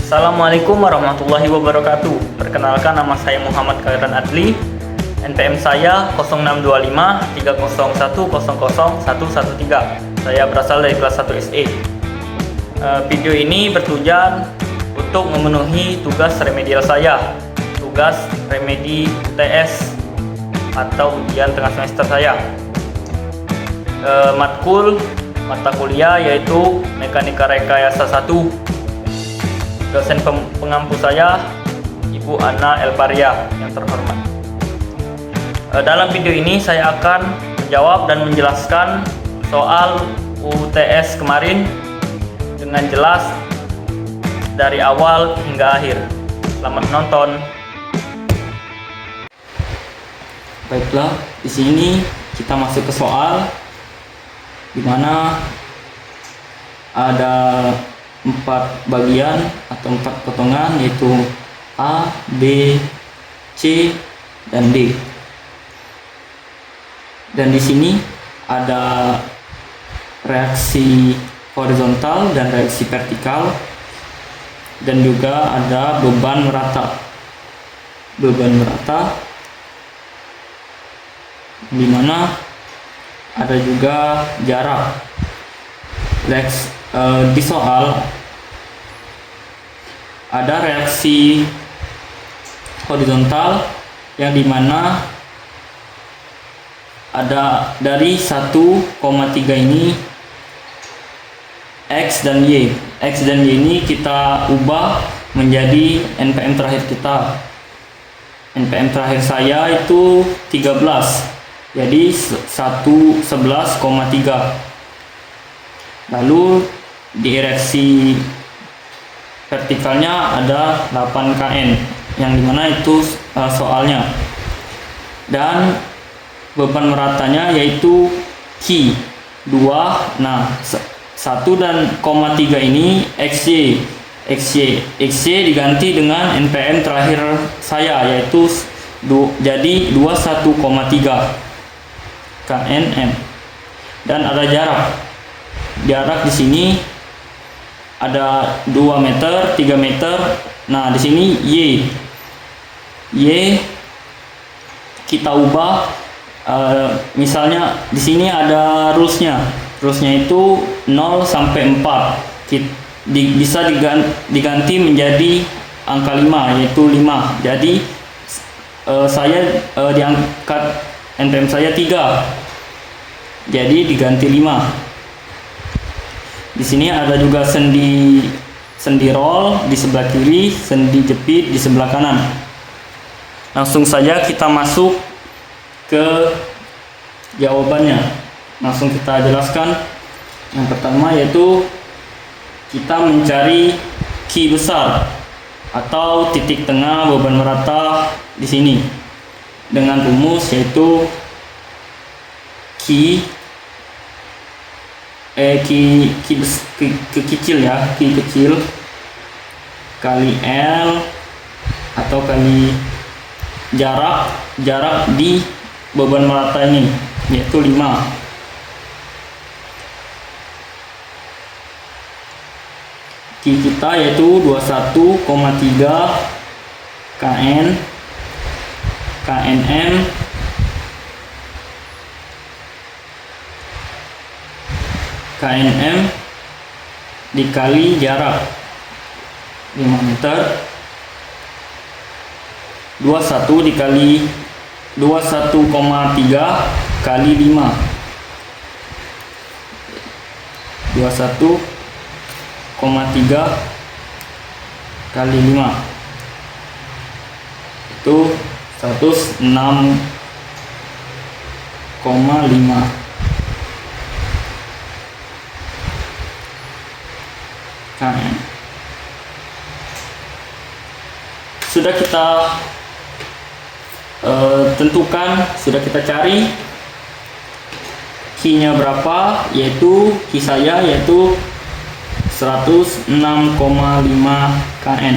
Assalamualaikum warahmatullahi wabarakatuh. Perkenalkan, nama saya Muhammad Khairan Adli. NPM saya 0625 301 00113. Saya berasal dari kelas 1 SE. Video ini bertujuan untuk memenuhi tugas remedial saya, tugas remedi UTS atau ujian tengah semester saya. Matkul mata kuliah yaitu Mekanika Rekayasa 1. Dosen pengampu saya Ibu Ana Elparia yang terhormat. Dalam video ini saya akan menjawab dan menjelaskan soal UTS kemarin dengan jelas dari awal hingga akhir. Selamat menonton. Baiklah, di sini kita masuk ke soal di mana ada 4 bagian atau 4 potongan, yaitu A, B, C, dan D. Dan di sini ada reaksi horizontal dan reaksi vertikal, dan juga ada beban merata. Beban merata di mana ada juga jarak. Di soal ada reaksi horizontal yang dimana ada dari 1,3 ini X dan Y. X dan Y ini kita ubah menjadi NPM terakhir kita. NPM terakhir saya itu 13, jadi 11,3. Lalu di reaksi vertikalnya ada 8 kN, yang dimana itu soalnya. Dan beban meratanya yaitu Q 2. Nah, 1 dan 3 ini XY diganti dengan NPM terakhir saya, yaitu jadi 21,3 kNm. Dan ada jarak di sini ada 2 meter, 3 meter. Nah, di sini Y kita ubah, misalnya di sini ada rulesnya itu 0 sampai 4. Bisa diganti menjadi angka 5, yaitu 5. Jadi saya diangkat NPM saya 3, jadi diganti 5. Di sini ada juga sendi roll di sebelah kiri, sendi jepit di sebelah kanan. Langsung saja kita masuk ke jawabannya. Langsung kita jelaskan. Yang pertama yaitu kita mencari Q besar atau titik tengah beban merata di sini dengan rumus yaitu Q kecil ya, Q kecil kali L atau kali jarak di beban merata ini, yaitu 5. Q kita yaitu 21,3 kNm dikali jarak 5 meter. 21 dikali 21,3 kali 5, 21,3 kali 5 itu 106,5 kN. Sudah kita tentukan, sudah kita cari Q-nya berapa, yaitu Q saya yaitu 106,5 kN.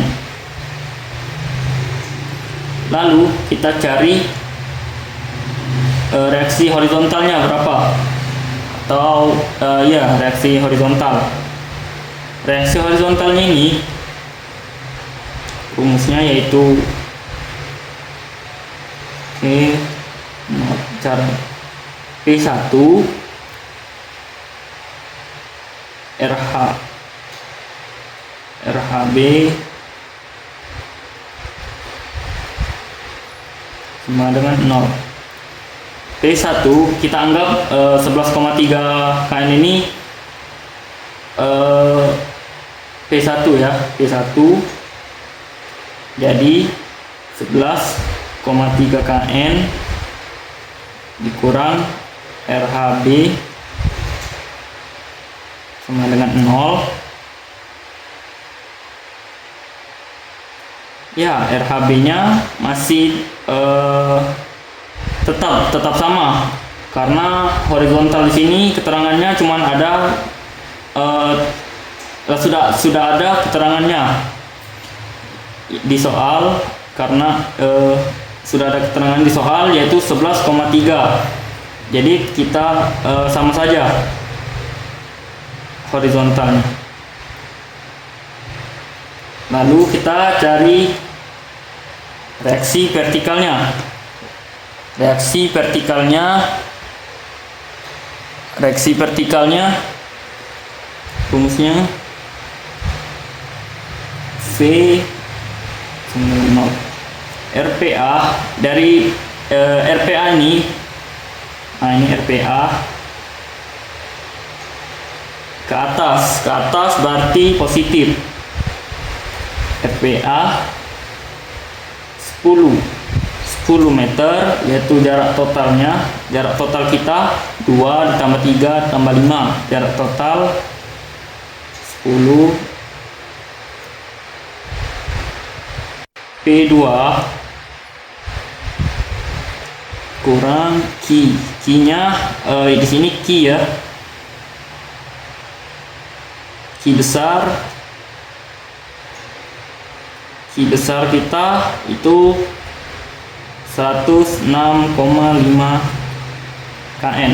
Lalu kita cari reaksi horizontalnya berapa, atau ya, reaksi horizontal. Reaksi horizontalnya ini rumusnya yaitu P1 RHB sama dengan 0. P1 kita anggap 11,3 kN ini P1 ya, P1 jadi 11,3 kN dikurang RHB sama dengan 0. Ya, RHB-nya masih tetap sama karena horizontal di sini keterangannya cuman ada sudah ada keterangannya di soal, karena sudah ada keterangan di soal yaitu 11,3. Jadi kita sama saja horizontalnya. Lalu kita cari reaksi vertikalnya. Reaksi vertikalnya rumusnya V RPA dari RPA ini. Nah, ini RPA ke atas berarti positif. RPA 10 meter, yaitu jarak totalnya, jarak total kita 2 ditambah 3 tambah 5, jarak total 10. P2 kurang Q-nya di sini Q ya, Q besar kita itu 106,5 kN.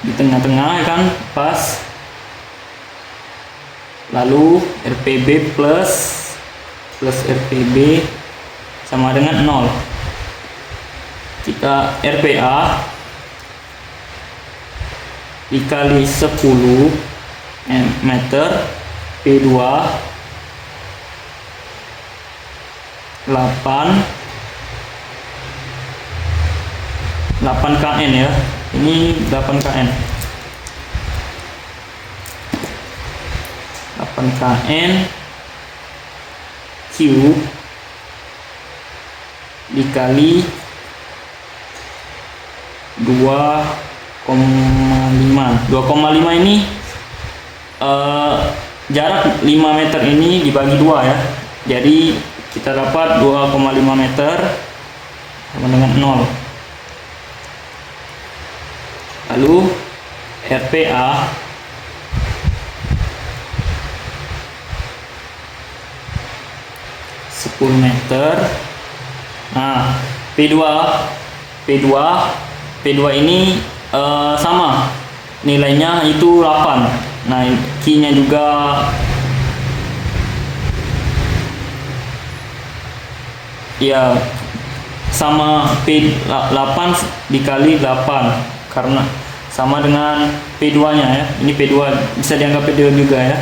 Di tengah-tengah kan pas. Lalu RPB plus RPB sama dengan 0. Kita RPA dikali 10 meter, P2 8 kN ya. Ini 8 kN. 8 kN Q dikali 2,5 ini jarak 5 meter ini dibagi 2 ya. Jadi kita dapat 2,5 meter sama dengan 0. Lalu RPA meter. Nah, P2 ini sama nilainya itu 8. Nah, Q-nya juga ya sama, P8 dikali 8 karena sama dengan P2 nya ya. Ini P2 bisa dianggap P2 juga ya.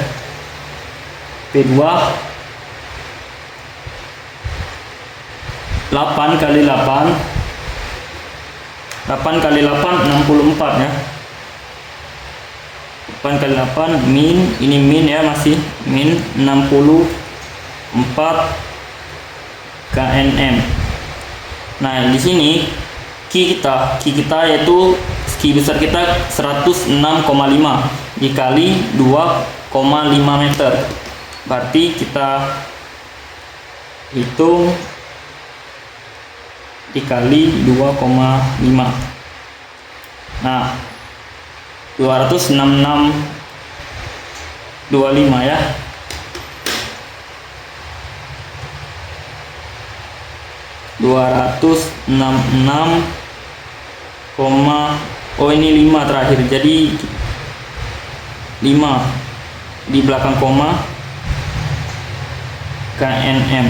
P2 8 kali 8 64 ya. 8 kali 8 min, ini min ya, masih min 64 kNm. Nah, di sini Q kita yaitu Q besar kita 106,5 dikali 2,5 meter. Berarti kita hitung dikali 2,5. Nah, 266,25 ya. Oh ini 5 terakhir, jadi 5 di belakang koma knm.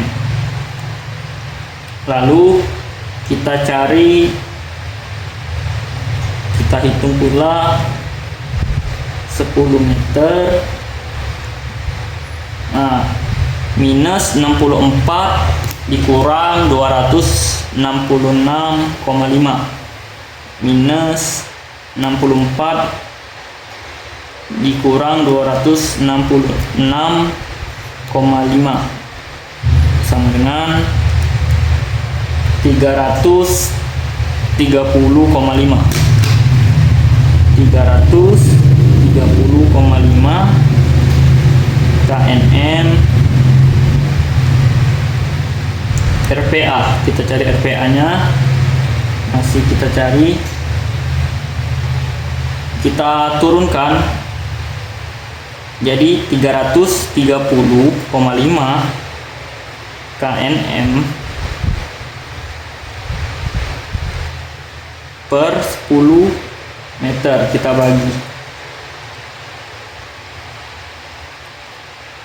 Lalu kita hitung pula 10 meter. Nah, minus 64 dikurang 266,5. Minus 64 dikurang 266,5 sama dengan 330,5. 330,5 knm RPA. Kita cari RPA nya, masih kita turunkan jadi 330,5 knm per 10 meter. Kita bagi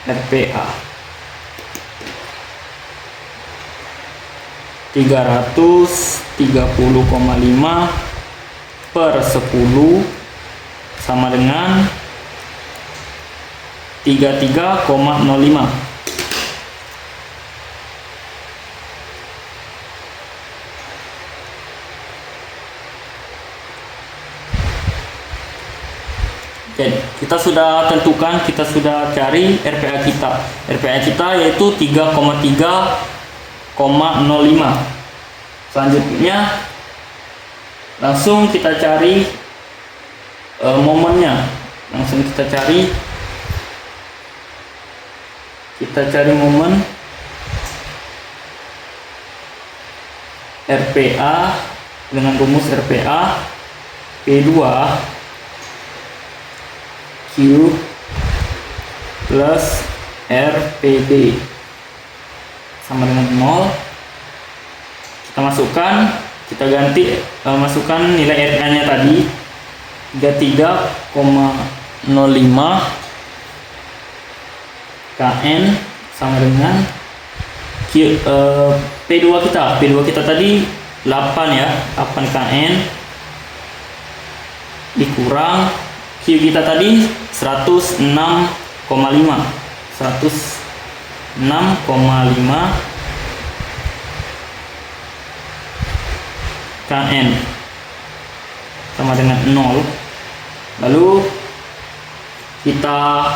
RPA 330,5 per 10 sama dengan 33,05. Jadi kita sudah tentukan, kita sudah cari RPA kita. RPA kita yaitu 3,3,05. Selanjutnya langsung kita cari momennya. Langsung kita cari momen RPA dengan rumus RPA P2 Q plus RPD sama dengan 0. Kita masukkan, kita ganti, masukkan nilai RPA nya tadi 33,05 kn sama dengan P2 kita tadi 8 ya, 8 kn dikurang Q kita tadi 106,5 kn sama dengan 0. Lalu kita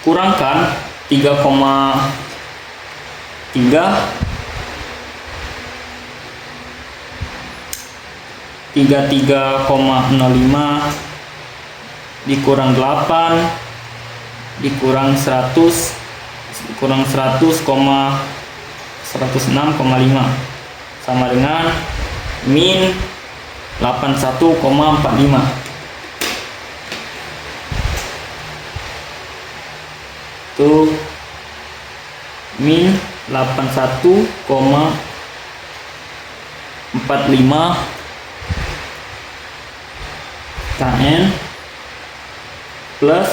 kurangkan 33,05 dikurang 8 dikurang 100,106,5 sama dengan min 81,45. Itu min 81,45 kn plus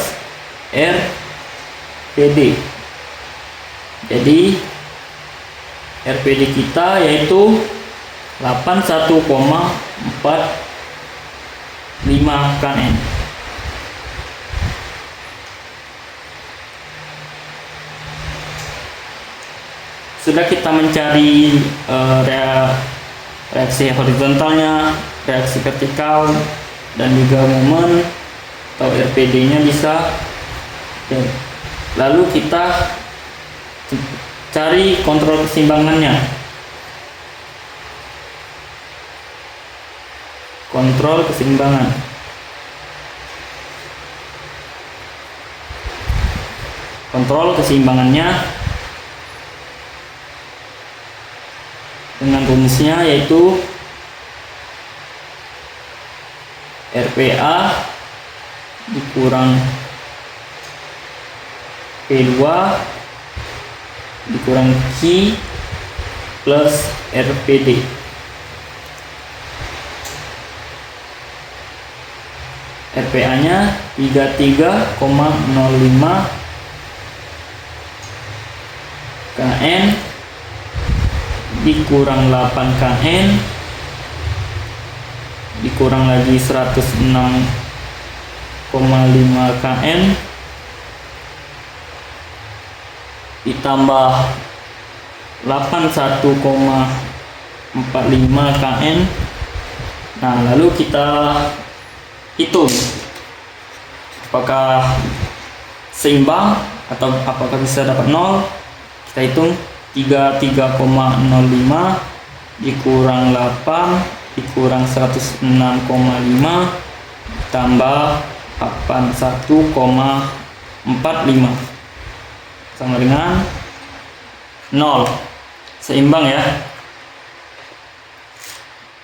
RPD. Jadi RPD kita yaitu 81,45 kn. Sudah kita mencari reaksi horizontalnya, reaksi vertikal, dan juga momen atau RPD nya bisa. Lalu kita cari kontrol keseimbangannya. Kontrol keseimbangan. Kontrol keseimbangannya dengan rumusnya, yaitu RPA dikurang P2 dikurang Q plus RPD. RPA nya 33,05 KN dikurang 8 KN dikurang lagi 106,5 KN ditambah 81,45 KN. Nah, lalu kita hitung apakah seimbang atau apakah bisa dapat 0. Kita hitung 33,05 dikurang 8 dikurang 106,5 tambah 81,45 sama dengan 0. Seimbang ya.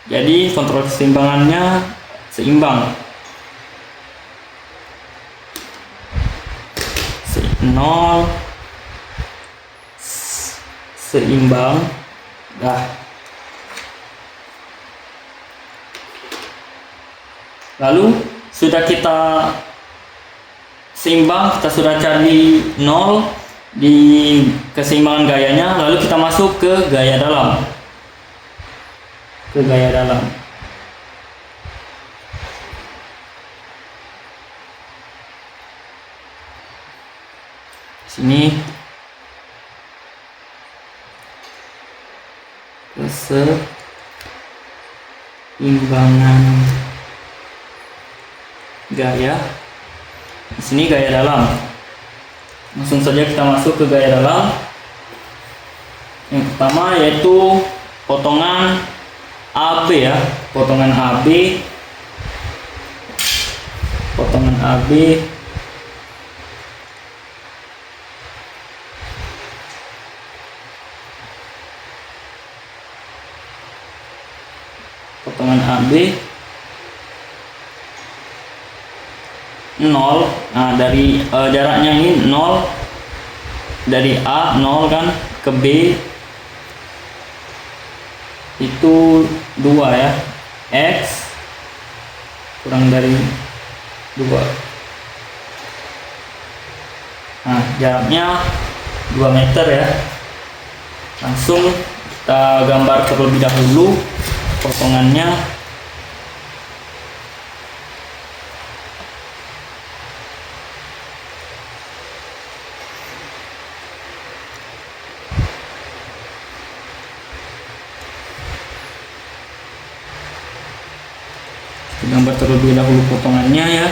Jadi kontrol keseimbangannya seimbang. 0 seimbang. Lalu sudah kita seimbang, kita sudah cari 0 di keseimbangan gayanya, lalu kita masuk ke gaya dalam. Sini keseimbangan gaya. Di sini gaya dalam. Langsung saja kita masuk ke gaya dalam. Yang pertama yaitu potongan AB ya, potongan AB potongan AB 0. Nah, dari jaraknya ini 0, dari A 0 kan ke B itu 2 ya, X kurang dari 2. Nah, jaraknya 2 meter ya. Langsung kita gambar terlebih dahulu potongannya. Gambar terlebih dahulu potongannya ya.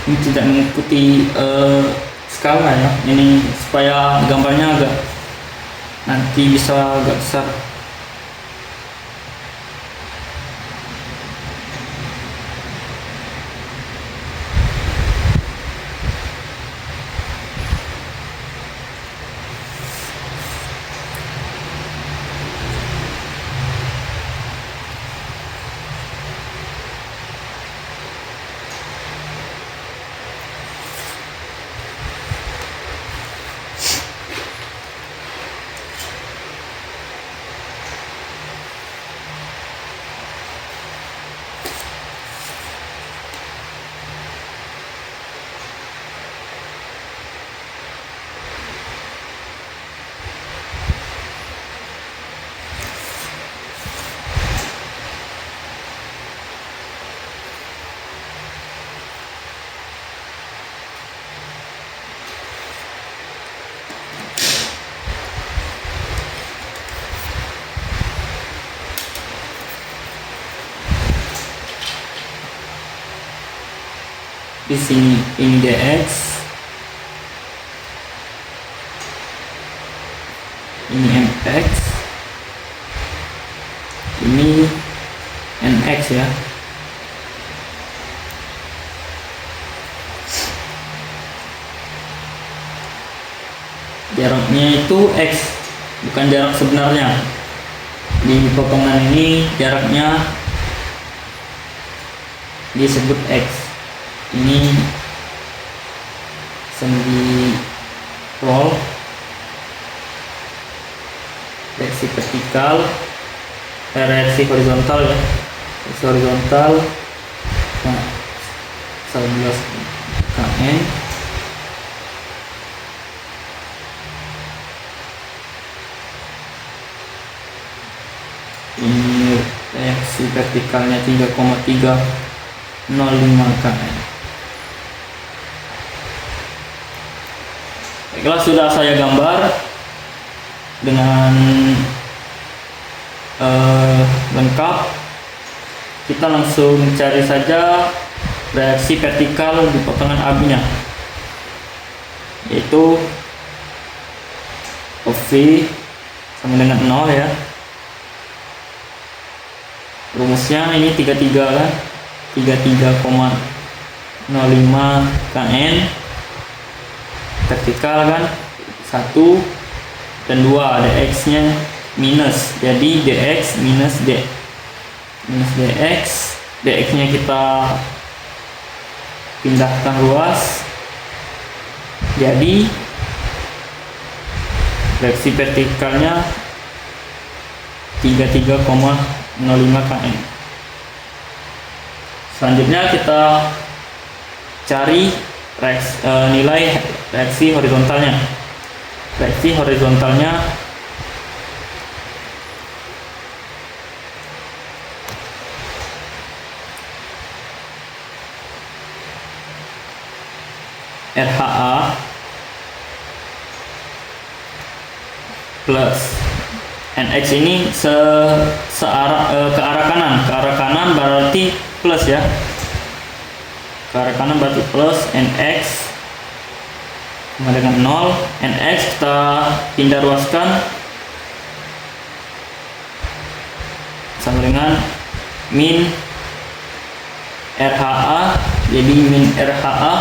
Ini tidak mengikuti skala ya, ini supaya gambarnya agak nanti bisa agak besar. Di sini ini dx, ini mx, ini nx ya. Jaraknya itu X, bukan jarak sebenarnya. Di potongan ini jaraknya disebut X. Ini sendi roll, reaksi vertikal, reaksi horizontal ya, reaksi horizontal. Nah, 11 kN. Ini reaksi vertikalnya 3,305 kN. Baiklah, sudah saya gambar dengan lengkap. Kita langsung cari saja reaksi vertikal di potongan AB-nya, yaitu OV sama dengan 0 ya. Rumusnya ini 33 kan, 33,05 kN. Vertikal kan 1 dan 2, ada X nya minus, jadi dx minus dx. Dx nya kita pindahkan ruas, jadi reaksi vertikalnya 33,05 kN. Selanjutnya kita cari nilai reaksi horizontalnya. Reaksi horizontalnya RHA plus NX ini searah ke arah kanan berarti plus ya. Ke arah kanan berarti plus, NX sama dengan 0. NX kita pindah ruaskan sama dengan min RHA, jadi min RHA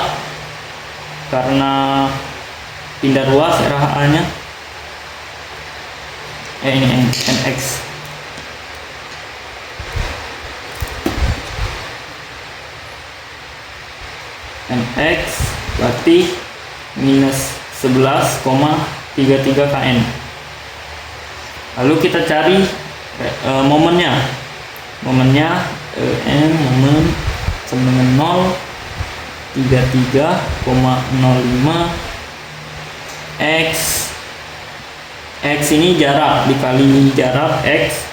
karena pindah ruas RHA nya ini NX. NX berarti minus 11,33 kN. Lalu kita cari momennya. Momen sama dengan 0, 33,05 X. X ini jarak dikali jarak X,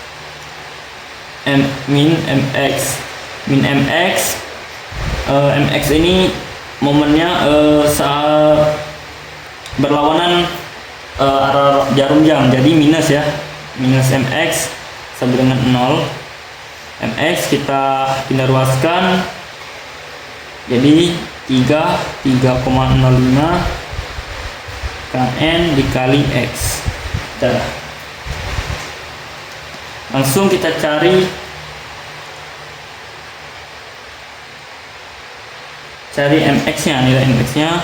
min MX. MX ini momennya berlawanan arah jarum jam, jadi minus ya, minus MX sama dengan 0. MX kita pindah ruaskan, jadi 3,05 kN dikali X. Langsung kita cari MX nya, nilai MX nya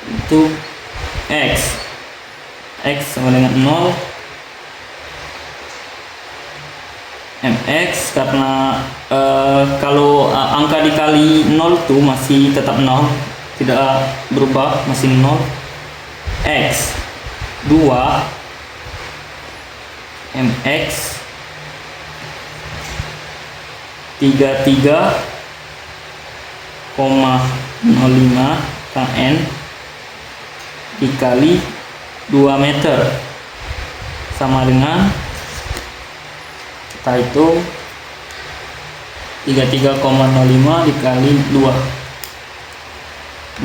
itu X sama dengan 0. MX karena kalau angka dikali 0 tuh masih tetap 0, tidak berubah, masih 0. X 2 MX 33,05 kN dikali 2 meter sama dengan, kita hitung 33,05 dikali 2,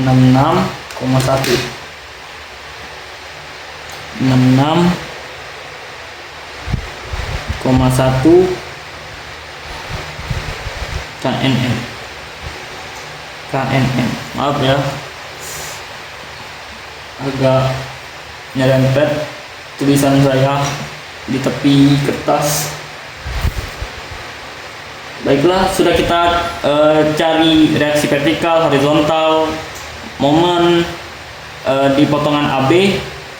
66,1 KNN. Maaf ya, agak nyerempet tulisan saya di tepi kertas. Baiklah, sudah kita cari reaksi vertikal, horizontal, momen, di potongan AB.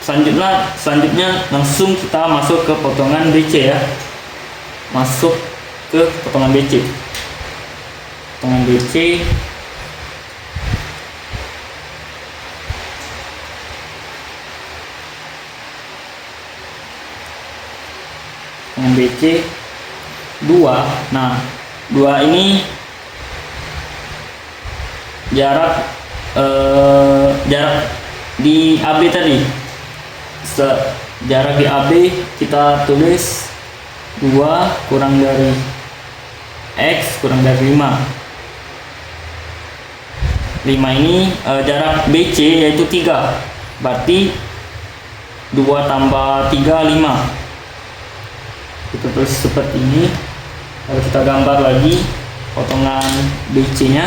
Selanjutnya langsung kita masuk ke potongan BC ya. Masuk ke potongan BC. Potongan BC. Potongan BC 2. Nah, 2 ini jarak di AB tadi. Jarak di AB kita tulis 2 kurang dari X kurang dari 5. 5 ini jarak BC yaitu 3. Berarti 2 tambah 3 5. Kita tulis seperti ini. Lalu kita gambar lagi potongan BC nya.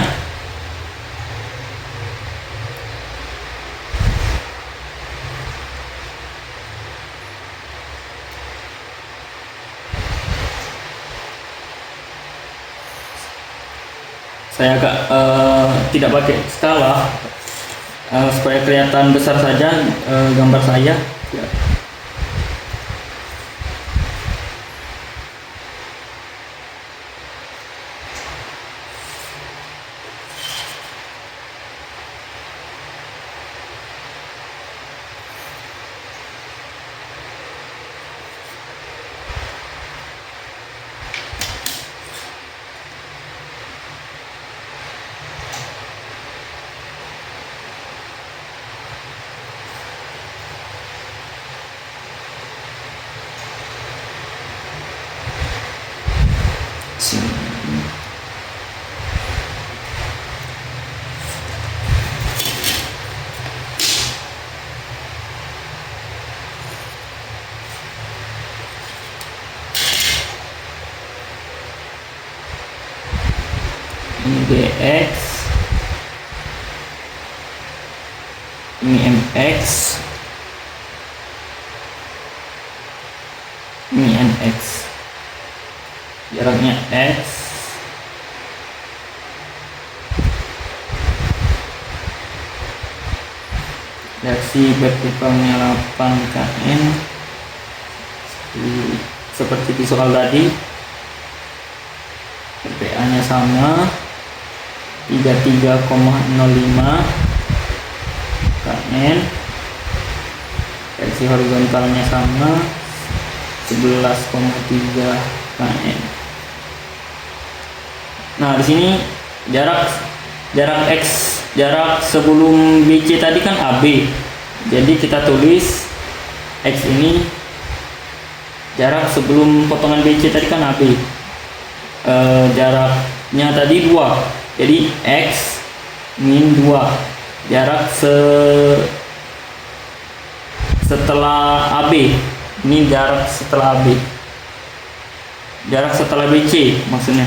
Saya agak tidak pakai skala supaya kelihatan besar saja gambar saya. Ini DX, ini MX, ini NX. Jaraknya X, reaksi vertikalnya 8 kN seperti di soal tadi. RPA nya sama 33,05 kN. Reaksi horizontalnya sama 11,3 kN. Nah, di sini jarak X, jarak sebelum BC tadi kan AB. Jadi kita tulis X ini jarak sebelum potongan BC tadi kan AB. Jaraknya tadi 2. Jadi X min 2. Jarak setelah AB. Ini jarak setelah AB. Jarak setelah BC maksudnya.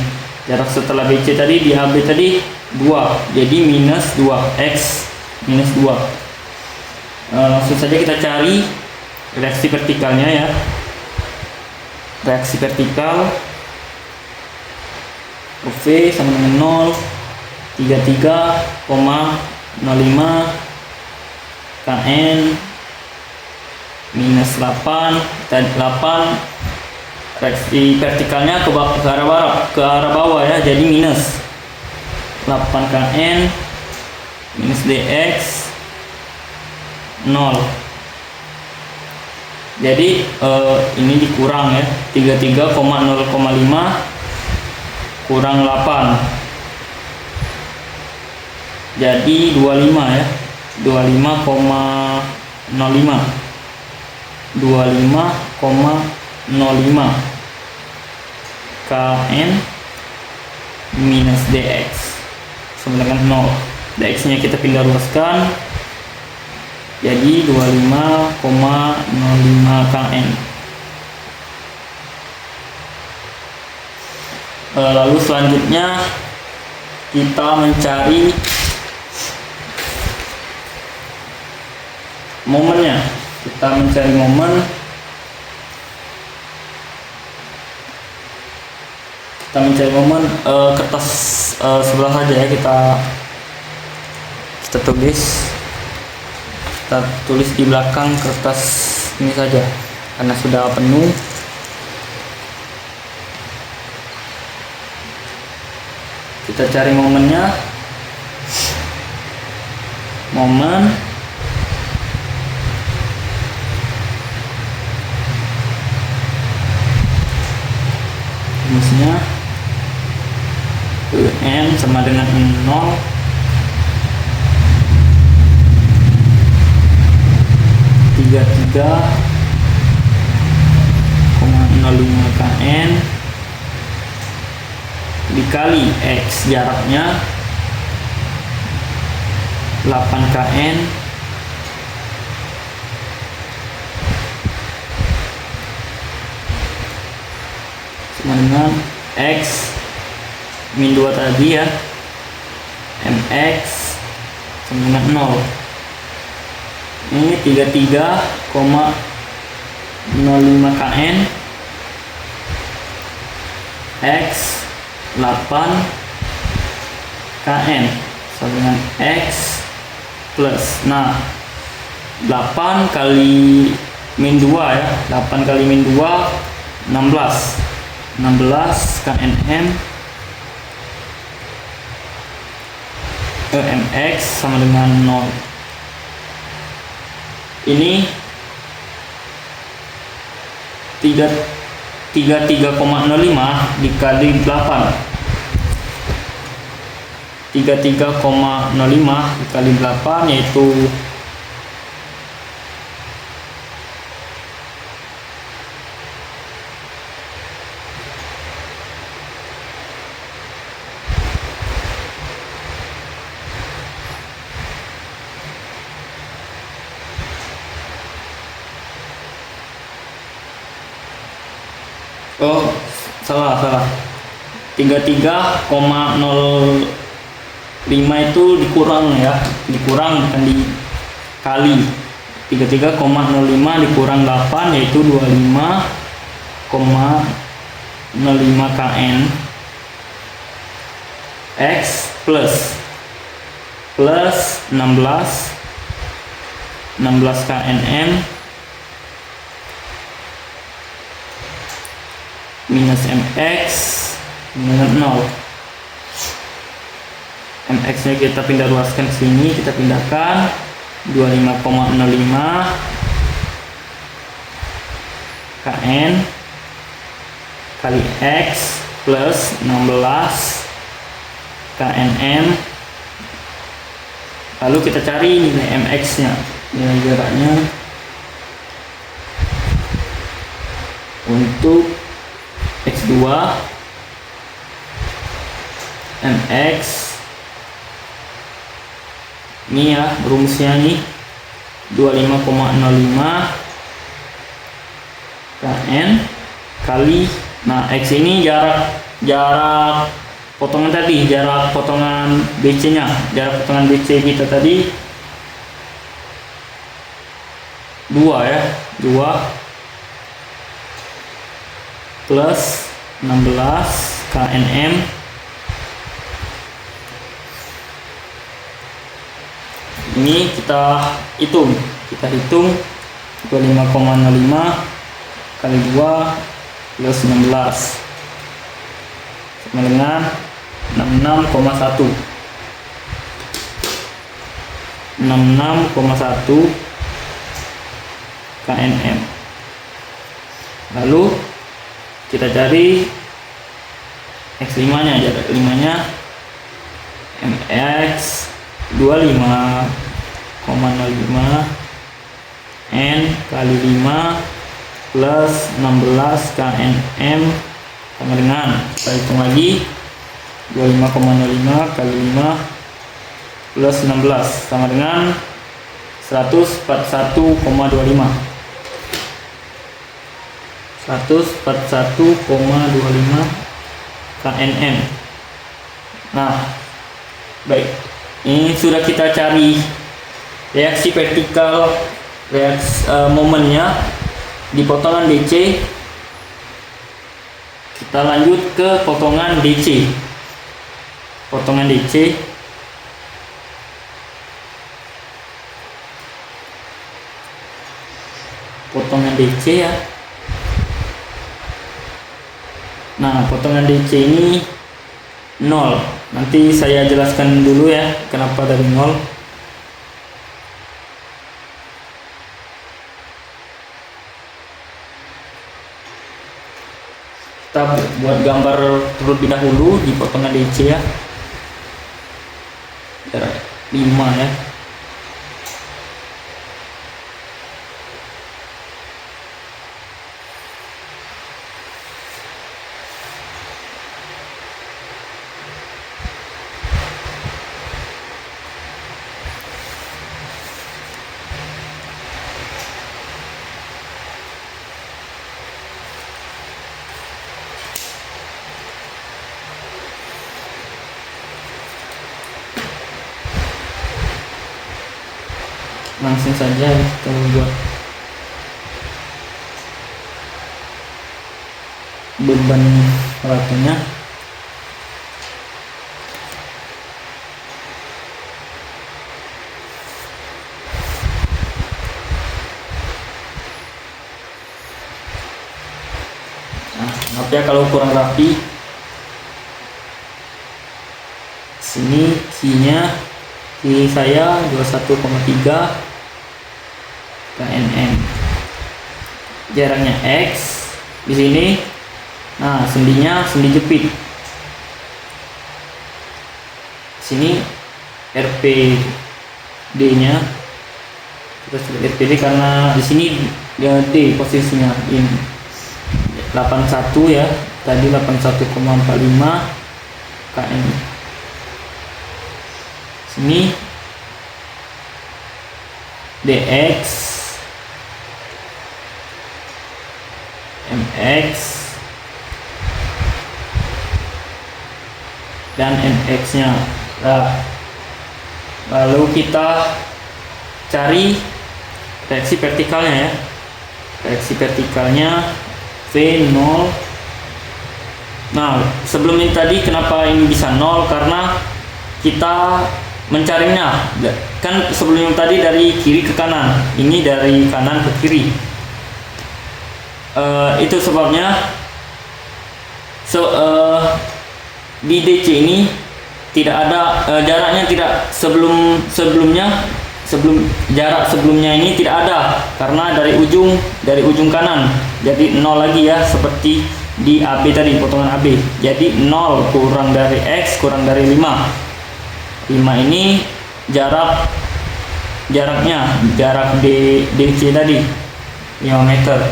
Jarak setelah BC tadi di AB tadi 2. Jadi minus 2. X minus 2. Langsung saja kita cari reaksi vertikalnya ya. Reaksi vertikal V sama dengan 0, 33,05 kN minus 8. Reaksi vertikalnya ke arah bawah ya, jadi minus 8 kN minus dx 0. Jadi ini dikurang ya, 33,0,5 kurang 8 jadi 25 ya, 25,05 kN minus dx sama dengan 0. Dx nya kita pindah ruaskan jadi 25,05 kN. Lalu selanjutnya kita mencari momennya. Kita mencari momen. Kertas sebelah saja ya, kita tulis kita tulis di belakang kertas ini saja karena sudah penuh. Kita cari momennya, momen rumusnya n sama dengan 0 33,05 kN dikali X jaraknya 8 kN sama dengan X min 2 tadi ya, mx sama dengan 0. Ini 33,05 kN, X 8 kN sama dengan X plus, nah 8 kali min 2 ya, 8 kali min 2 16 kNm mx sama dengan 0. Ini 33,05 dikali 8, 33,05 dikali 8 yaitu 33,05 itu dikurang ya, dikurang bukan dikali. 33,05 dikurang 8 yaitu 25,05 kN X plus 16 kNm minus mx dengan 0. mx nya kita pindah ruaskan ke sini, kita pindahkan 25,05 kN kali x plus 16 kNm, lalu kita cari nilai mx nya, nilai jaraknya untuk x2 mx ini ya rumusnya nih 25,05 kN kali, nah x ini jarak potongan tadi, jarak potongan BC nya, jarak potongan BC kita tadi 2 ya, 2 plus 16 kNm ini kita hitung 25,05 kali 2 plus 16 sama dengan 66,1 kNm. Lalu kita cari x5 nya, jarak 5 nya mx 25,05 n kali 5 plus 16 kNm sama dengan, kita hitung lagi 25,05 kali 5 plus 16 sama dengan 141,25 kNm. Nah, baik, ini sudah kita cari reaksi vertikal, momennya di potongan DC. Kita lanjut ke potongan DC. potongan DC ya. Nah, potongan DC ini 0. Nanti saya jelaskan dulu ya kenapa dari 0. Kita buat gambar terlebih dahulu di potongan DC ya. Jarak 5 ya. Langsung saja kita membuat beban ratunya. Nah, maaf ya kalau kurang rapi. Sini key-nya, key saya 21,3 KNM. Jaraknya X di sini. Nah, sendinya sendi jepit. Sini RPD-nya. Kita sebut RPD karena di sini dia D posisinya ini. 81 ya. Tadi 81,45 km. Sini DX, MX, dan MX-nya. Nah, lalu kita cari reaksi vertikalnya ya. Reaksi vertikalnya V0. Nah, sebelum ini tadi kenapa ini bisa 0? Karena kita mencarinya kan sebelumnya tadi dari kiri ke kanan, ini dari kanan ke kiri. Itu sebabnya di DC ini tidak ada jaraknya, tidak sebelum jarak sebelumnya ini tidak ada karena dari ujung kanan, jadi 0 lagi ya, seperti di AB tadi, potongan AB. Jadi 0 kurang dari X kurang dari 5 ini jaraknya DC tadi 5 meter.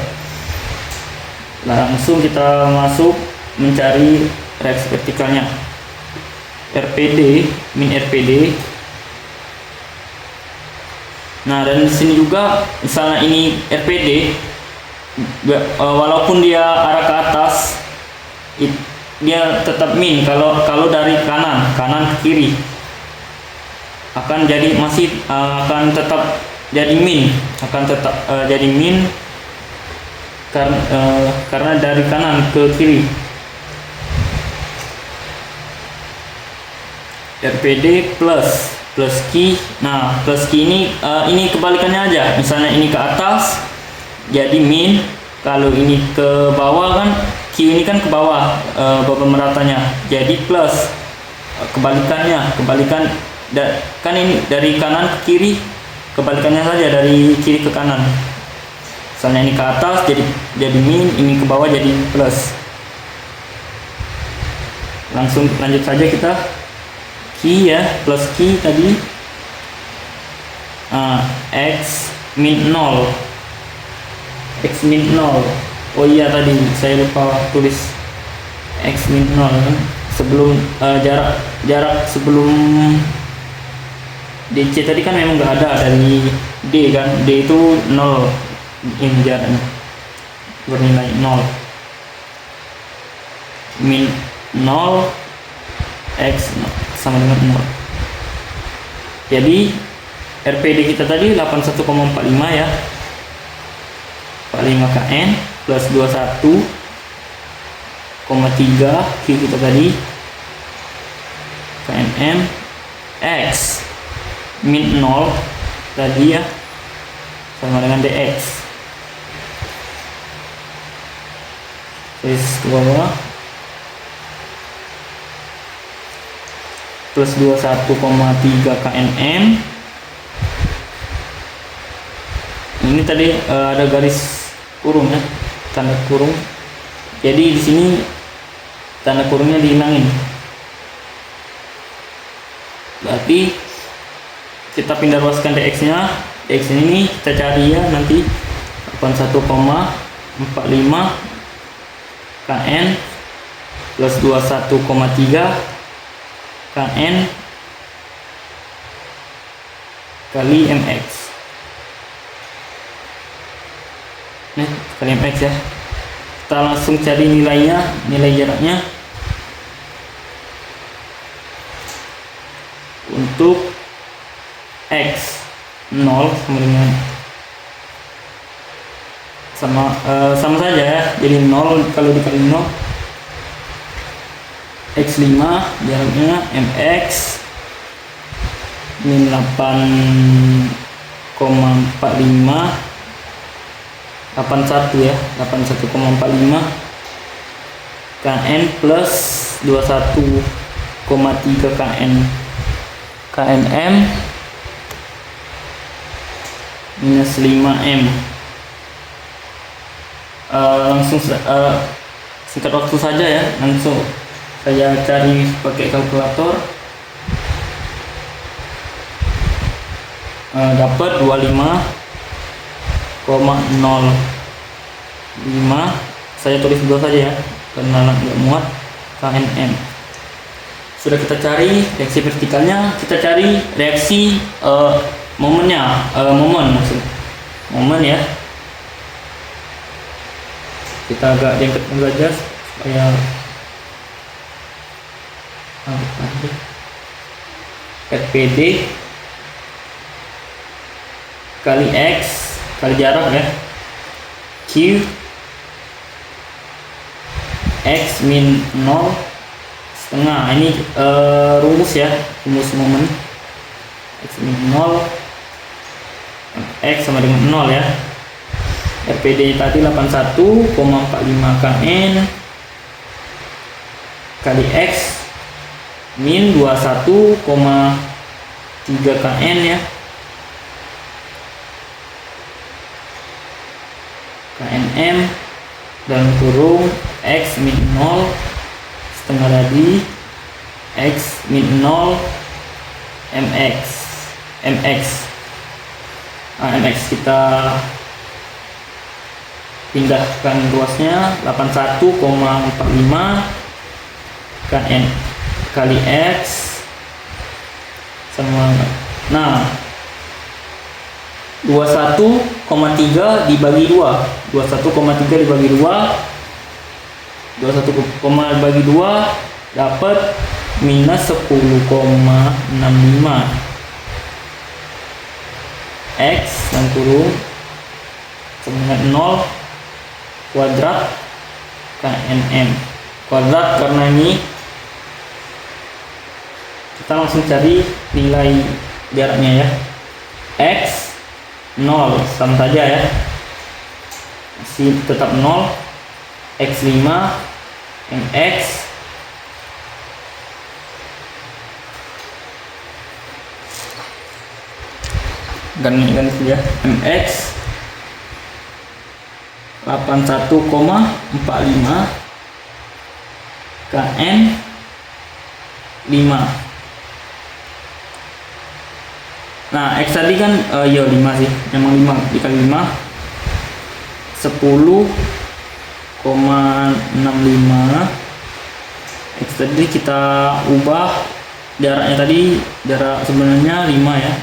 Langsung kita masuk mencari reaksi vertikalnya, RPD min RPD. Nah, dan di sini juga misalnya ini RPD, walaupun dia arah ke atas dia tetap min. Kalau dari kanan ke kiri akan jadi akan tetap jadi min, karena dari kanan ke kiri. RPD plus Q. Nah, plus Q ini kebalikannya aja. Misalnya ini ke atas jadi min, kalau ini ke bawah kan Q ini kan ke bawah, beban meratanya jadi plus. Kebalikan kan ini dari kanan ke kiri, kebalikannya saja dari kiri ke kanan. Misalnya ini ke atas jadi min, ini ke bawah jadi plus. Langsung lanjut saja kita. Q ya, plus Q tadi. X min 0. X min 0. Oh iya, tadi saya lupa tulis X min 0 sebelum jarak sebelum DC tadi kan memang nggak ada dari D kan. D itu 0, ini jaraknya bernilai 0. Min 0 X sama dengan 0. Jadi RPD kita tadi 81,45 ya, 45 kN plus 21,3 Q kita tadi kNm. X min 0 tadi ya sama dengan DX. Tulis ke bawah. Plus 21,3 kNm. Ini tadi ada garis kurung ya, tanda kurung. Jadi di sini tanda kurungnya dihilangin. Berarti kita pindah ruaskan dx-nya. Dx ini kita cari ya nanti 81,45 kN plus 21,3 kN kali mx. Nih, kali mx ya. Kita langsung cari nilainya, nilai jaraknya. Untuk x 0 sama dengan sama saja ya. Jadi 0 kalau dikali 0, x5 jaraknya mx min 8,45 81 ya, 81,45 kN plus 21,3 kNm minus 5m. Langsung singkat waktu saja ya, langsung saya cari pakai kalkulator. Dapat 25,05. Saya tulis dua saja ya karena nggak muat, kNm. Sudah kita cari reaksi vertikalnya, kita cari reaksi momennya, momen ya. Kita agak diangkat saja supaya RPD kali X kali jarak ya, Q X min 0 setengah. Ini rumus ya, rumus momen. X min 0, X sama dengan 0 ya. RPD tadi 81,45 kN kali X min 21,3 kN ya, kNm dalam kurung X min 0 setengah tadi X min 0 mx. Mx kita pindahkan ruasnya 81,45 kN kali X sama, nah 21,3 dibagi 2, 21,3 dibagi 2, 21, dibagi 2 dapat minus 10,65 X dan kurung dengan 0 kuadrat kNm kuadrat. Karena ini kita langsung cari nilai jaraknya ya. X 0 sama saja ya, masih tetap 0. X5 mx garis ya, mx 81,45 kN 5. Nah X tadi kan ya 5 sih, memang 5 dikali 5 10,65. X tadi kita ubah jaraknya, tadi jarak sebenarnya 5 ya,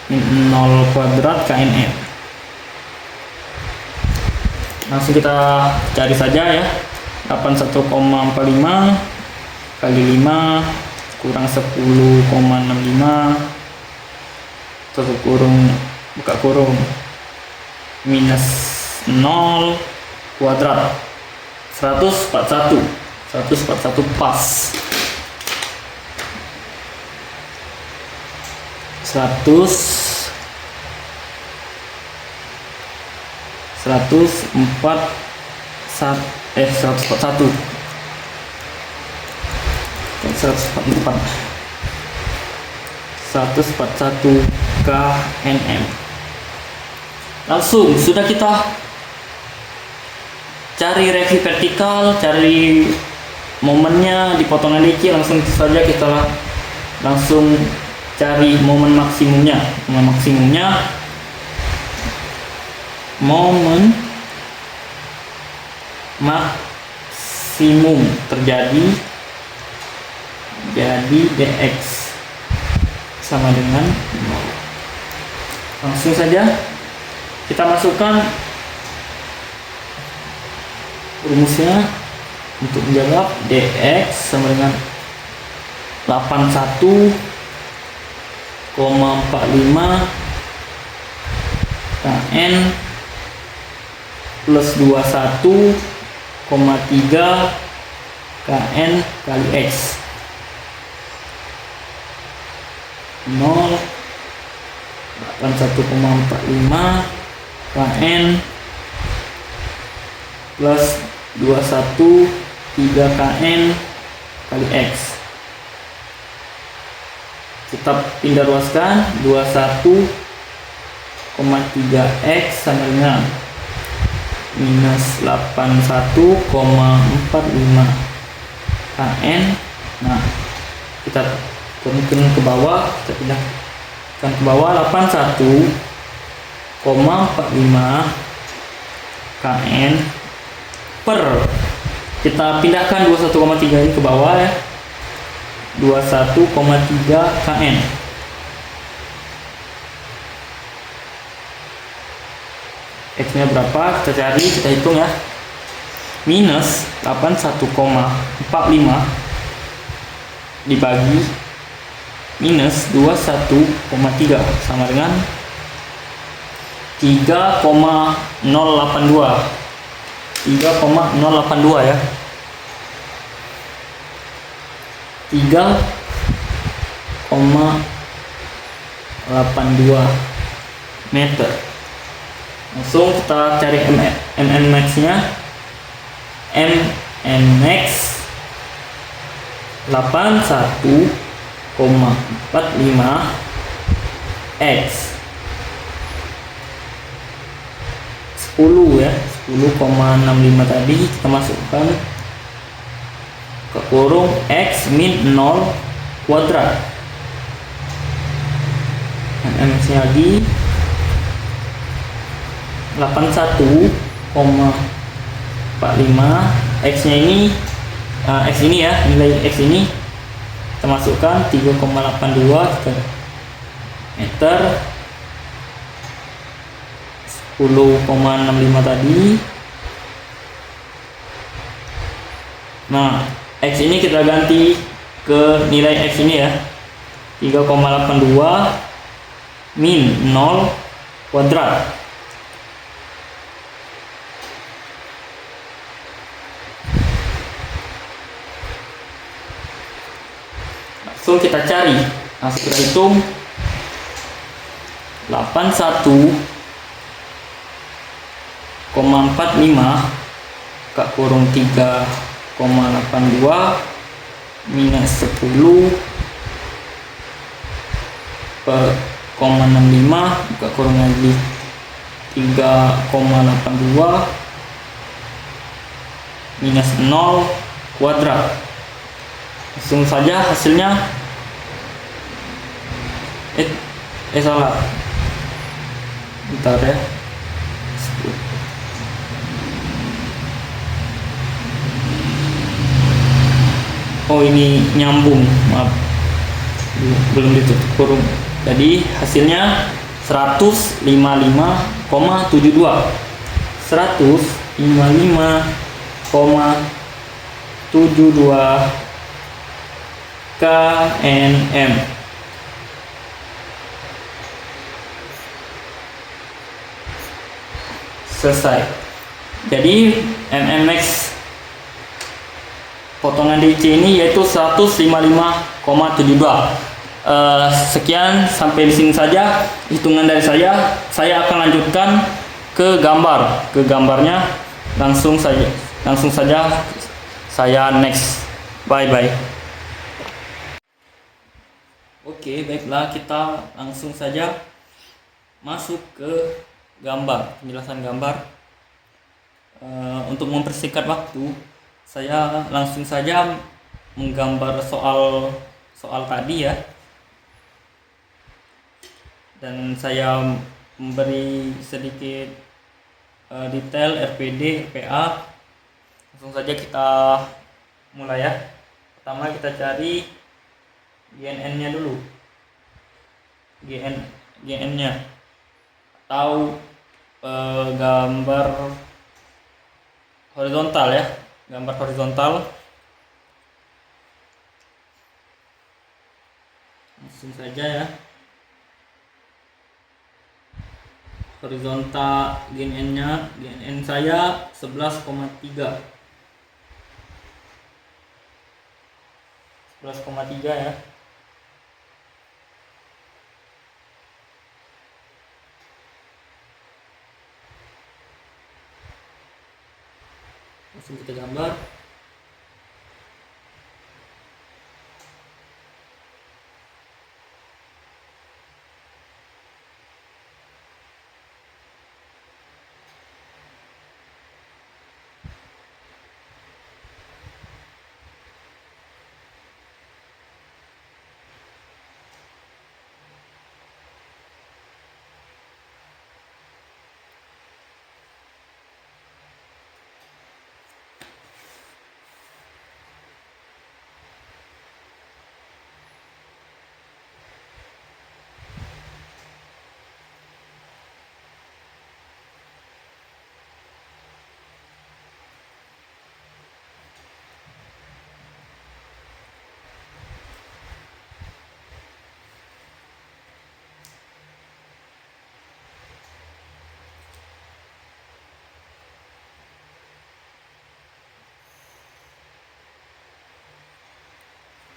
0 kuadrat kNm. Langsung kita cari saja ya, 81,45 kali 5 kurang 10,65 tutup kurung buka kurung minus 0 kuadrat 141 pas 141 141 kNm. Langsung sudah kita cari reaksi vertikal, cari momennya di potongan DC, langsung saja kita langsung cari momen maksimumnya. Momen maksimum terjadi dx sama dengan 0. Langsung saja kita masukkan rumusnya untuk menjawab. Dx sama dengan 81,45 kN plus 21,3 kN kali X. 81,45 kN plus 21,3 kN kali X. Kita pindah ruaskan. 21,3 X sama dengan minus 81,45 kN. Nah, kita turunkan ke bawah, kita pindahkan ke bawah. 81,45 kN per, kita pindahkan 21,3 ini ke bawah ya, 21,3 kN. X nya berapa, kita cari, kita hitung ya. Minus 81,45 dibagi minus 21,3 sama dengan 3,082 ya, 3,82 meter. Langsung kita cari Mn max nya. Mn max 81,45 X 10 ya, 10,65 tadi kita masukkan ke kurung X min 0 kuadrat. Mn max nya lagi 81,45 X nya ini, X ini ya, nilai X ini kita masukkan 3,82 meter, 10,65 tadi. Nah, X ini kita ganti ke nilai X ini ya, 3,82 min 0 kuadrat. Langsung kita cari. Nah, kita hitung 81,45 Kak kurung 3,82 minus 10 per 0,65 buka kurung lagi 3,82 minus 0 kuadrat. Langsung saja hasilnya salah, bentar ya. Oh, ini nyambung, maaf, belum ditutup kurung. Jadi hasilnya 155,72 kNm. Selesai. Jadi Mmx potongan DC ini yaitu 155,72. Sekian, sampai di sini saja hitungan dari saya. Saya akan lanjutkan ke gambarnya. Langsung saja langsung saja saya next. Bye bye. Oke, baiklah, kita langsung saja masuk ke gambar, penjelasan gambar. Untuk mempersingkat waktu, saya langsung saja menggambar soal tadi ya, dan saya memberi sedikit detail RPD, RPA. Langsung saja kita mulai ya. Pertama kita cari GNN-nya dulu. GN-nya atau gambar horizontal ya, gambar horizontal. Langsung saja ya. Horizontal GNN-nya, GNN saya 11,3. 11,3 ya. Langsung kita gambar.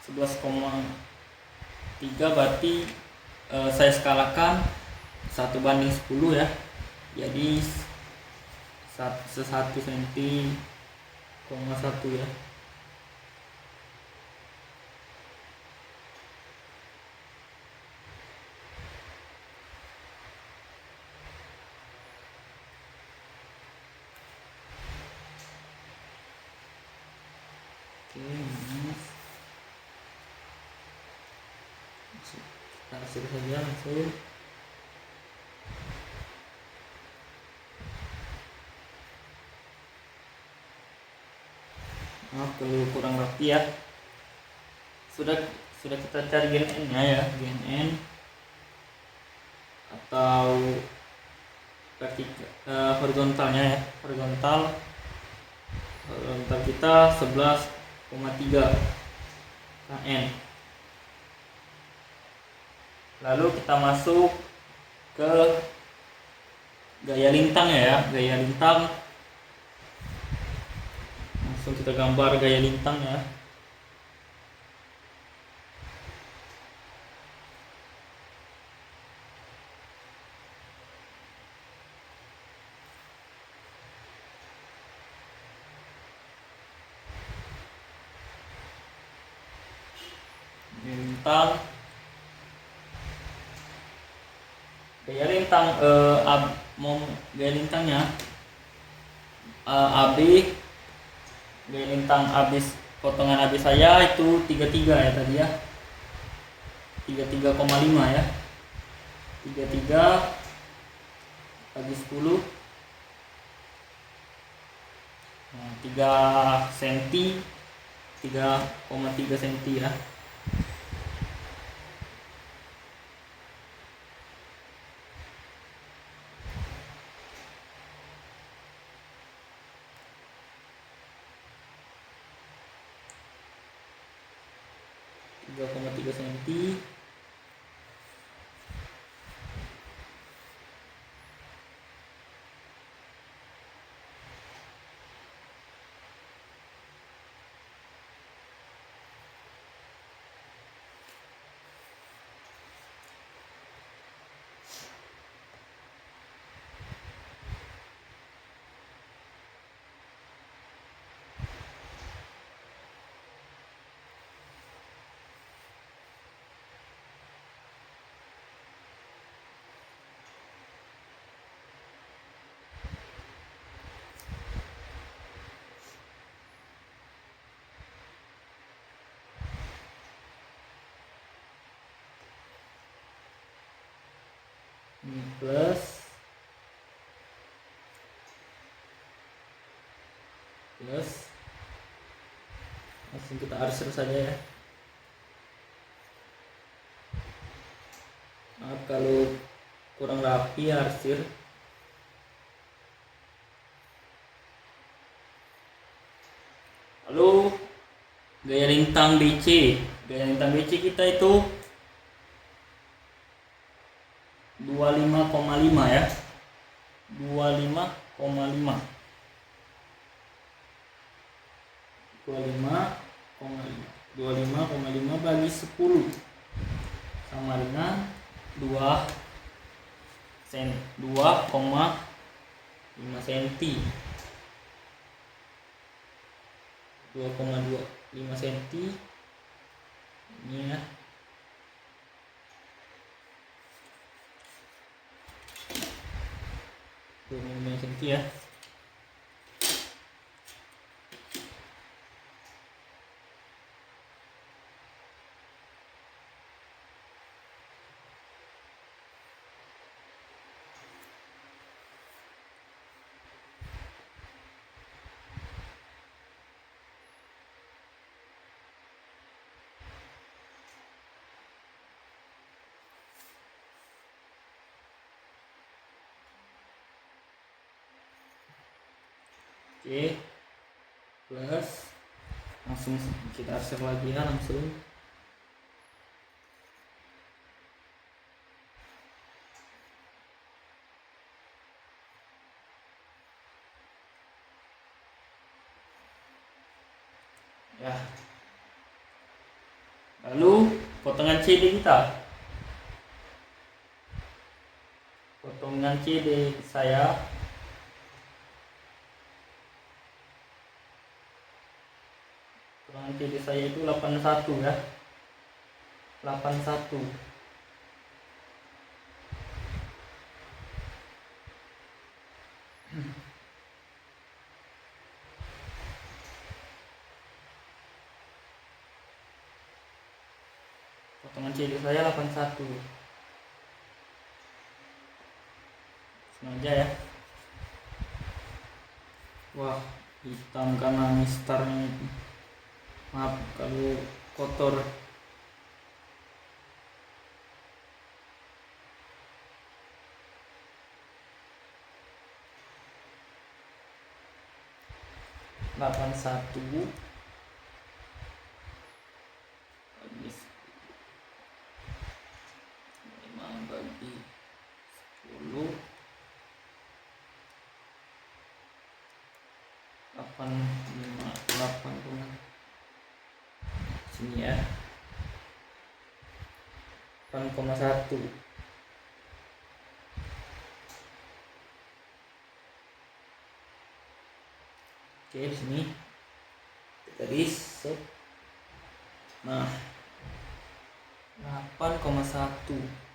Sebelas koma tiga berarti saya skalakan 1:10 ya, jadi 1 cm, 1 ya. Oke, minus. Kita hasil saja langsung. Maaf kalau kurang rapi ya. Sudah kita cari GNN-nya ya, GNN atau horizontalnya ya, horizontal kita 11,3 kN. Lalu kita masuk ke gaya lintang ya, gaya lintang. Langsung kita gambar gaya lintang ya. Gaya lintang gaya lintangnya AB, gaya lintang habis potongan AB saya itu 33 ya tadi ya, 33,5 ya, 33 habis 10, 3 cm, 3,3 cm ya. Tiga cm. Ini plus langsung kita arsir saja ya. Maaf kalau kurang rapi arsir. Lalu gaya lintang BC kita itu 25,5 ya. 25,5 bagi 10 sama dengan 2,5 cm. 2,25 cm ini ya. Cm ya. Oke, plus langsung kita arsir lagi ya, langsung ya. Lalu potongan CD kita, potongan CD saya itu 81 ya. 81. Potongan CD saya 81. Sengaja ya. Wah, hitam karena mistarnya itu. Maaf kalau kotor. Delapan satu bagi 5 bagi 10 8 sini ya, 8,1. Oke, di sini kita set. Nah, 8,1.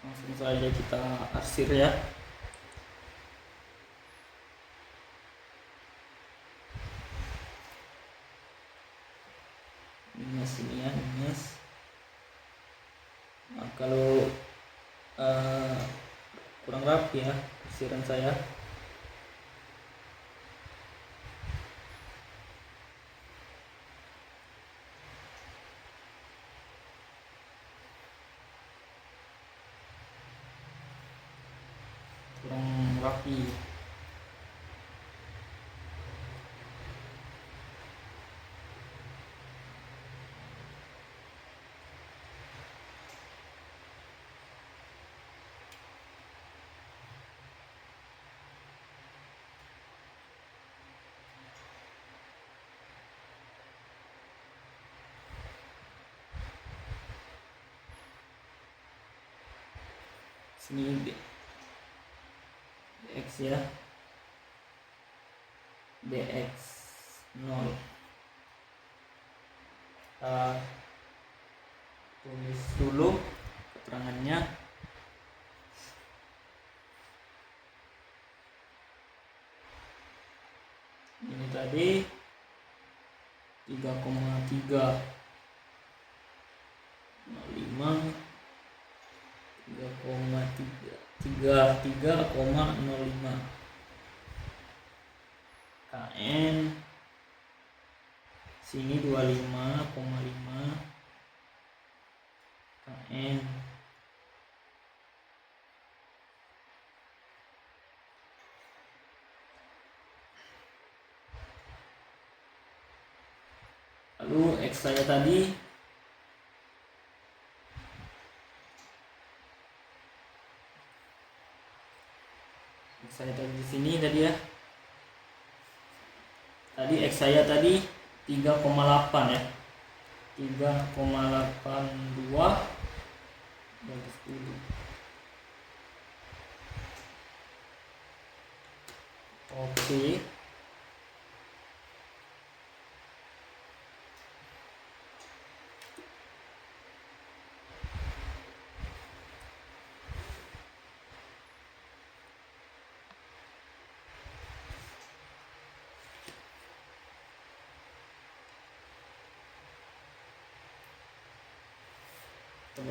Langsung saja kita arsir ya. Minus ini ya, minus. Nah, kalau kurang rapi ya arsiran saya. Kurang rapi. Sini dx ya, dx 0. Kita tulis dulu keterangannya. Ini tadi 3,305 3,05 KN sini 25,5 KN. Lalu X saya tadi di sini tadi ya. Tadi X saya tadi 3,8 ya. 3,82 bagi 10. Oke.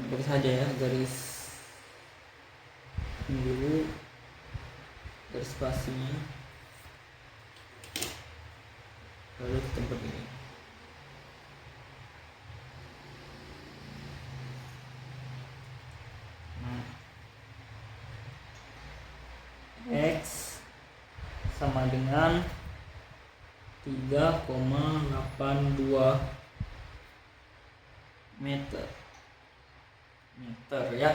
Garis saja ya, garis ini dulu, garis spasinya, lalu ke tempat ini. X sama dengan 3,82 meter ya.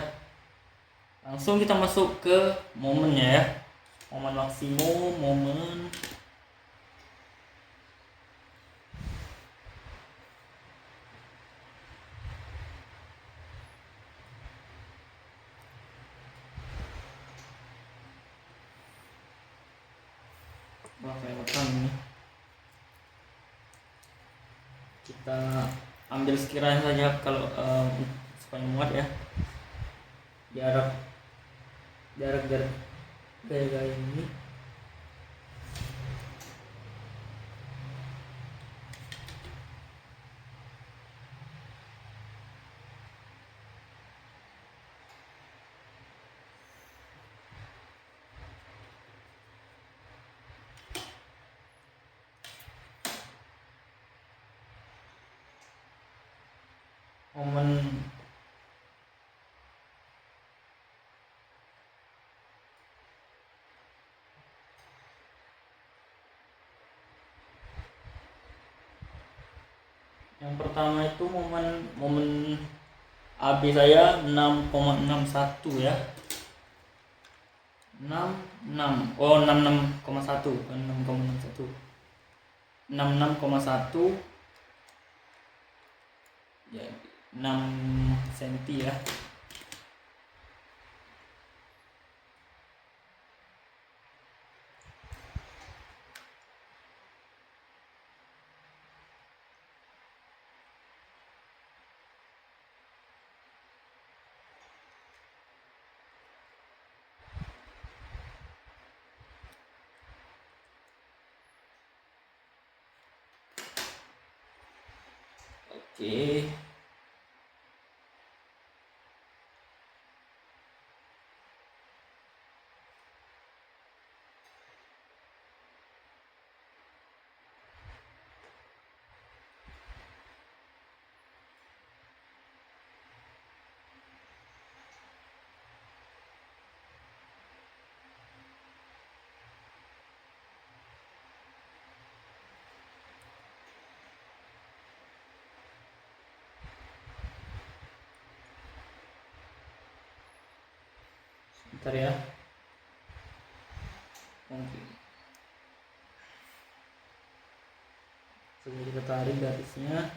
Langsung kita masuk ke momennya ya, momen maksimum, momen kelewatan ini. Kita ambil sekiranya saja kalau supaya muat ya, jarak gaya ini momen yang pertama itu momen AB saya 6,61 ya. 66,1 bukan 6,61. 66,1 ya, 6 cm ya. Oke. Bentar ya. Oke. Coba kita tarik garisnya.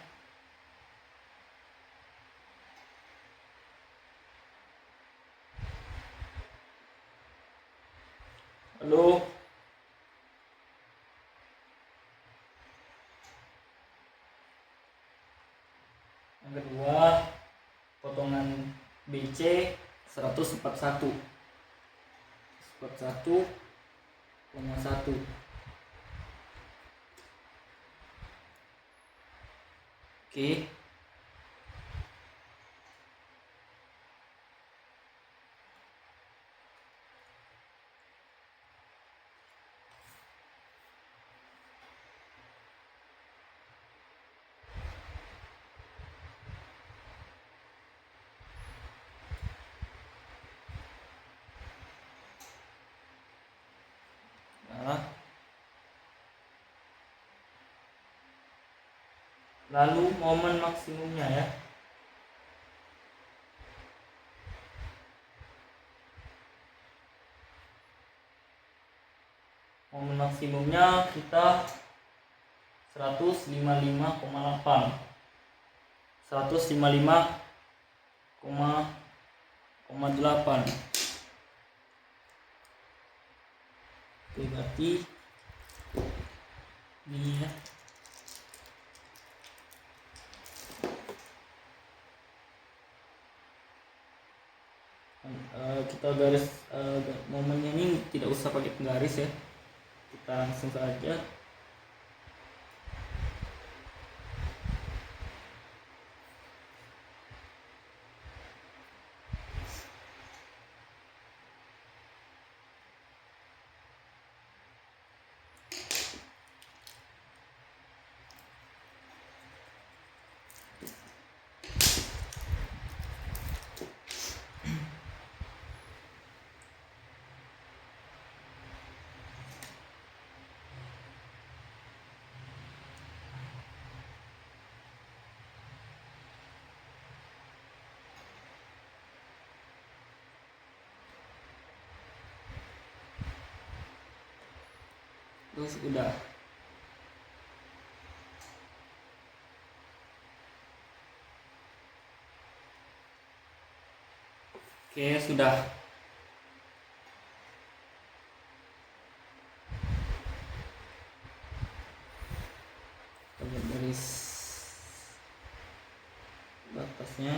C 141,1. Oke. Nah, lalu momen maksimumnya ya. Momen maksimumnya kita 155,8. 155,8. Oke, berarti ini ya. Kita garis momennya ini tidak usah pakai penggaris ya, kita langsung saja. Terus udah. Oke, sudah. Garis batasnya.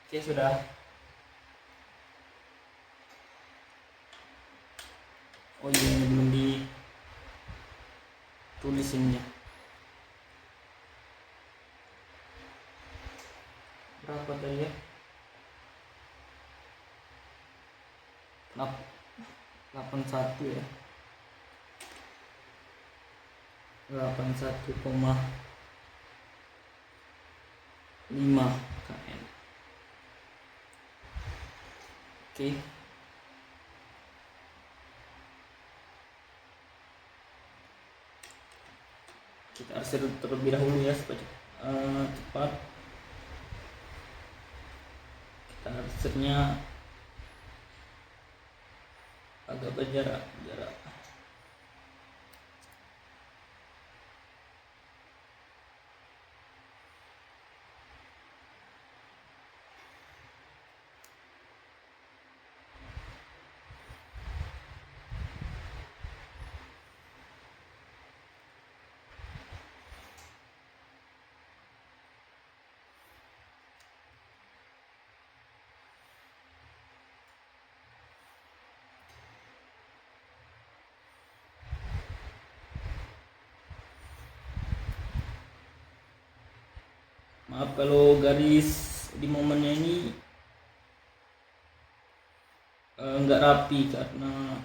Oke, sudah. Oh iya, ini belum ditulis ini. Berapa tadi ya? 81 ya. 81,5 km. Oke. Kita arsir terlebih dahulu ya supaya cepat. Kita arsirnya agak berjarak. Maaf kalau garis di momennya ini nggak rapi karena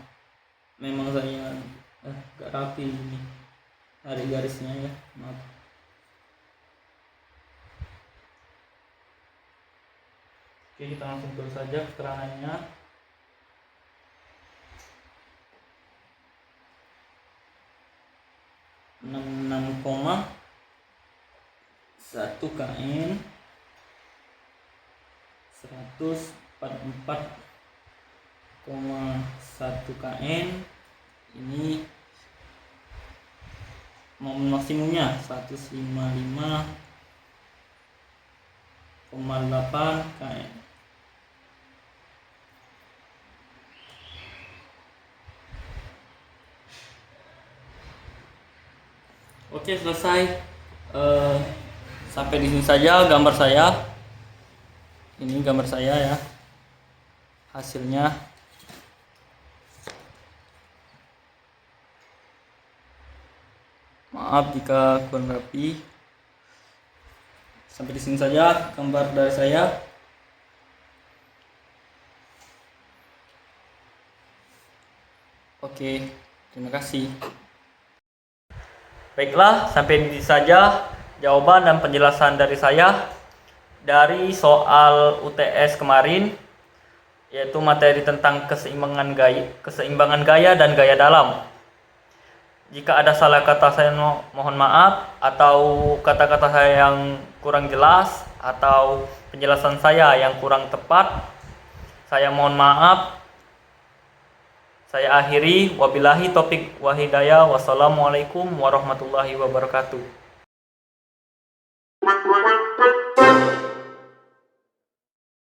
memang saya nggak rapi ini tarik garisnya ya, maaf. Oke, kita langsung terus saja keterangannya. (66,1 km) 144,1 km. Ini momen maksimumnya 155,8 km. Oke, selesai. Sampai di sini saja gambar saya. Ini gambar saya ya. Hasilnya. Maaf jika kurang rapi. Sampai di sini saja gambar dari saya. Oke, terima kasih. Baiklah, sampai di sini saja jawaban dan penjelasan dari saya dari soal UTS kemarin, yaitu materi tentang keseimbangan gaya dan gaya dalam. Jika ada salah kata saya mohon maaf, atau kata-kata saya yang kurang jelas, atau penjelasan saya yang kurang tepat, saya mohon maaf. Saya akhiri, wabillahi taufiq wa hidayah. Wassalamualaikum warahmatullahi wabarakatuh.